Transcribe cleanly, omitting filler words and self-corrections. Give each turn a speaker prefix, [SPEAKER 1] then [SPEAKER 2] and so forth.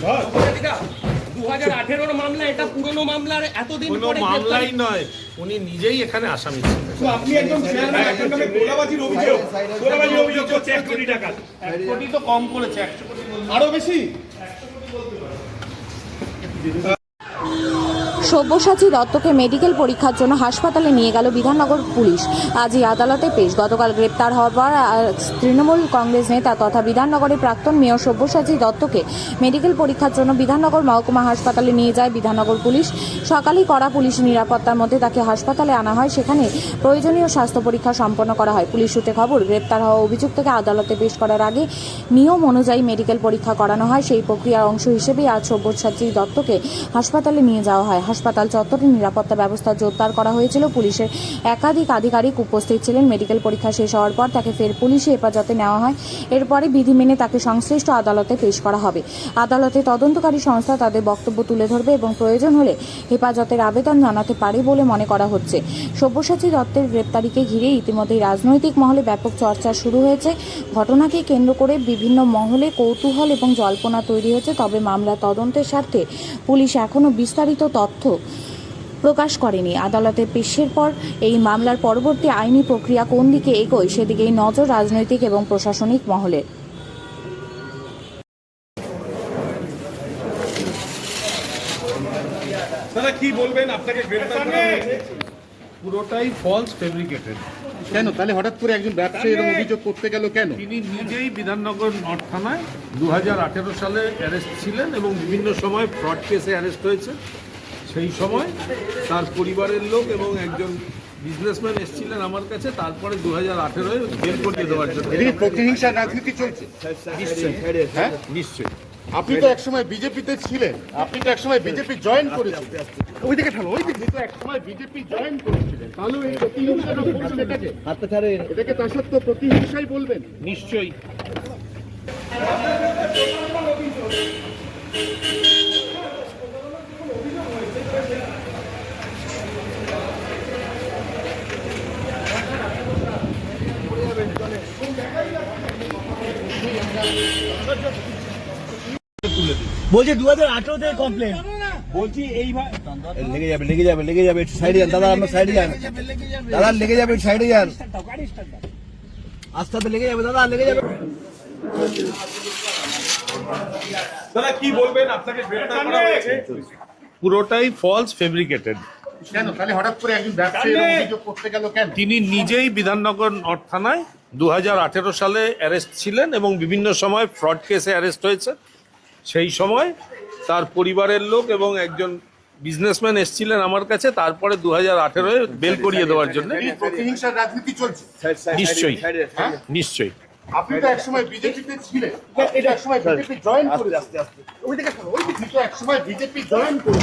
[SPEAKER 1] 2018 মামলা, এটা পুরনো মামলার এতদিন পরে
[SPEAKER 2] মামলাই নয়, উনি নিজেই এখানে আসামি ছিলেন।
[SPEAKER 3] আপনি একদম চেয়ারম্যান, আপনার নামে গোলাবাজির অভিযোগ, গোলাবাজির অভিযোগ হচ্ছে 1 কোটি টাকা।
[SPEAKER 2] 1 কোটি তো কম করেছে, 100 কোটি
[SPEAKER 3] আরো বেশি।
[SPEAKER 4] সব্যসাচী দত্তকে মেডিকেল পরীক্ষার জন্য হাসপাতালে নিয়ে গেল বিধাননগর পুলিশ। আজই আদালতে পেশ। গতকাল গ্রেপ্তার হওয়ার তৃণমূল কংগ্রেস নেতা তথা বিধাননগরের প্রাক্তন মেয়র সব্যসাচী দত্তকে মেডিকেল পরীক্ষার জন্য বিধাননগর মহকুমা হাসপাতালে নিয়ে যায় বিধাননগর পুলিশ। সকালেই কড়া পুলিশি নিরাপত্তার মধ্যে তাকে হাসপাতালে আনা হয়। সেখানে প্রয়োজনীয় স্বাস্থ্য পরীক্ষা সম্পন্ন করা হয়। পুলিশ সূত্রে খবর, গ্রেপ্তার হওয়া অভিযুক্তকে আদালতে পেশ করার আগে নিয়ম অনুযায়ী মেডিকেল পরীক্ষা করানো হয়। সেই প্রক্রিয়ার অংশ হিসেবেই আজ সব্যসাচী দত্তকে হাসপাতালে নিয়ে যাওয়া হয়। হাসপাতাল চত্বরে নিরাপত্তা ব্যবস্থা জোরদার করা হয়েছিল। পুলিশের একাধিক আধিকারিক উপস্থিত ছিলেন। মেডিকেল পরীক্ষা শেষ হওয়ার পর তাকে ফের পুলিশি হেফাজতে নেওয়া হয়। এরপরে বিধি মেনে তাকে সংশ্লিষ্ট আদালতে পেশ করা হবে। আদালতে তদন্তকারী সংস্থা তাদের বক্তব্য তুলে ধরবে এবং প্রয়োজন হলে হেফাজতের আবেদন জানাতে পারে বলে মনে করা হচ্ছে। সব্যসাচী দত্তের গ্রেপ্তারিকে ঘিরে ইতিমধ্যেই রাজনৈতিক মহলে ব্যাপক চর্চা শুরু হয়েছে। ঘটনাকে কেন্দ্র করে বিভিন্ন মহলে কৌতূহল এবং জল্পনা তৈরি হয়েছে। তবে মামলা তদন্তের স্বার্থে পুলিশ এখনও বিস্তারিত তথ্য প্রকাশ করেনি। আদালতে পেশের পর এই মামলার পরবর্তী আইনি প্রক্রিয়া কোন দিকে এগোয় সেদিকেই নজর রাজনৈতিক এবং প্রশাসনিক মহলের।
[SPEAKER 3] দাদা কি বলবেন, আপনাকে গ্রেফতার করা হয়েছে?
[SPEAKER 2] পুরোটাই ফলস ফেব্রিকেটেড।
[SPEAKER 5] কেন তাহলে হঠাৎ করে একজন ব্যবসায়ী এরকম অভিযোগ করতে গেল কেন?
[SPEAKER 2] তিনি নিজেই বিধাননগর নর্থ থানায় 2018 সালে অ্যারেস্ট ছিলেন এবং বিভিন্ন সময় ফ্রড কেসে অ্যারেস্ট হয়েছে। সেই সময় তার পরিবারের লোক এবং একজন বিজনেসম্যান এসেছিলেন আমার কাছে, তারপরে 2018 বেল করিয়ে দেওয়ার জন্য।
[SPEAKER 5] এদিকে প্রতিহিংসার রাজনীতি চলছে।
[SPEAKER 2] নিশ্চয়ই,
[SPEAKER 5] হ্যাঁ
[SPEAKER 2] নিশ্চয়ই।
[SPEAKER 5] আপনি তো একসময় বিজেপিতে ছিলেন, আপনি তো একসময় বিজেপি জয়েন করেছিলেন। ওই দিকে ঠেলো, ওই দিকে তো একসময় বিজেপি জয়েন করেছিলেন, তাহলে এই প্রতিহিংসাটা বলছেন এটাকে? এটাকে তার সত্ত্বেও প্রতিহিংসাই বলবেন?
[SPEAKER 2] নিশ্চয়ই।
[SPEAKER 6] বলছি 2018 থেকে কমপ্লেন, বলছি এই লেগে যাবে একটু সাইডে যান দাদা, আপনার সাইডে যান দাদা, লেগে যাবে একটু সাইডে যান, আস্তে আস্তে লেগে যাবে দাদা, লেগে যাবে।
[SPEAKER 3] দাদা কি বলবেন, আপনাকে গ্রেফতার করা হয়েছে?
[SPEAKER 2] পুরোটাই ফলস ফেব্রিকেটেড।
[SPEAKER 5] কেন তাহলে হঠাৎ করে একজন ব্যবসায়ী এরকম অভিযোগ করতে গেল কেন?
[SPEAKER 2] তিনি নিজেই বিধাননগর নর্থ থানায় 2018 সালে অ্যারেস্ট ছিলেন এবং বিভিন্ন সময় ফ্রড কেসে অ্যারেস্ট হয়েছে। সেই সময় তার পরিবারের লোক এবং একজন বিজনেসম্যান এসেছিলেন আমার কাছে, তারপরে 2018 বেল করিয়ে দেওয়ার জন্য।
[SPEAKER 5] প্রতিহিংসার রাজনীতি চলছে।
[SPEAKER 2] নিশ্চয়ই, নিশ্চয়ই।
[SPEAKER 5] আপনি তো একসময় বিজেপিতে ছিলেন, এটা একসময় বিজেপি জয়েন করেছিলেন। ওই দিকে ঠেলো, ওই দিকে তো একসময় বিজেপি জয়েন করে